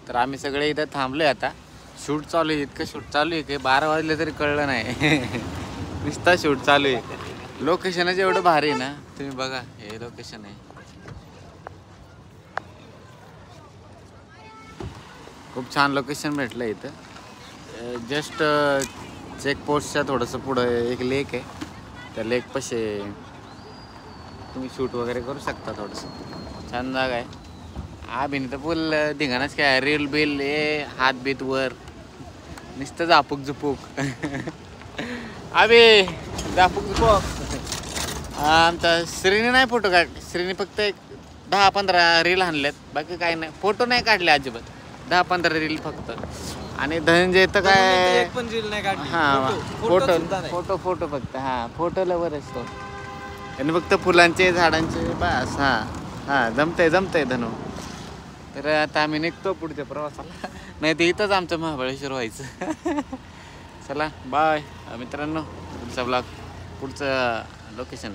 तर आम्ही सगळे इथं थांबलोय आता. शूट चालू आहे. इतकं शूट चालू आहे की 12 वाजले तरी कळलं नाही. नुसता शूट चालू आहे. लोकेशनच एवढं भारी आहे ना, तुम्ही बघा. हे लोकेशन आहे, खूप छान लोकेशन भेटलं इथं. जस्ट चेकपोस्टच्या थोडंसं पुढं एक लेक आहे. त्या लेकपाशी तुम्ही शूट वगैरे करू शकता. थोडंसं छान जागा आहे. आम्ही तर फुल धिंगाणाच काय, रील बिल हे हात बीत वर नुसतं झापूक झुपूक. आम्ही झापूक झुपूक. आमचा श्रीने नाही फोटो काढ. श्रीने फक्त एक 10-15 रील आणल्यात, बाकी काही नाही. फोटो नाही काढले अजिबात. 10-15 रील फक्त. आणि धनंजय तर काय एक पण रील नाही काढली. हां फोटो फोटो फक्त. हां फोटो लवर असतो आणि फक्त फुलांचे झाडांचे बस. हां जमतंय धनु. तर आता आम्ही निघतो पुढच्या प्रवासाला. नाही तर इथंच आमचं महाबळेश्वर व्हायचं. चला बाय मित्रांनो. पुढचा ब्लॉग पुढचं लोकेशन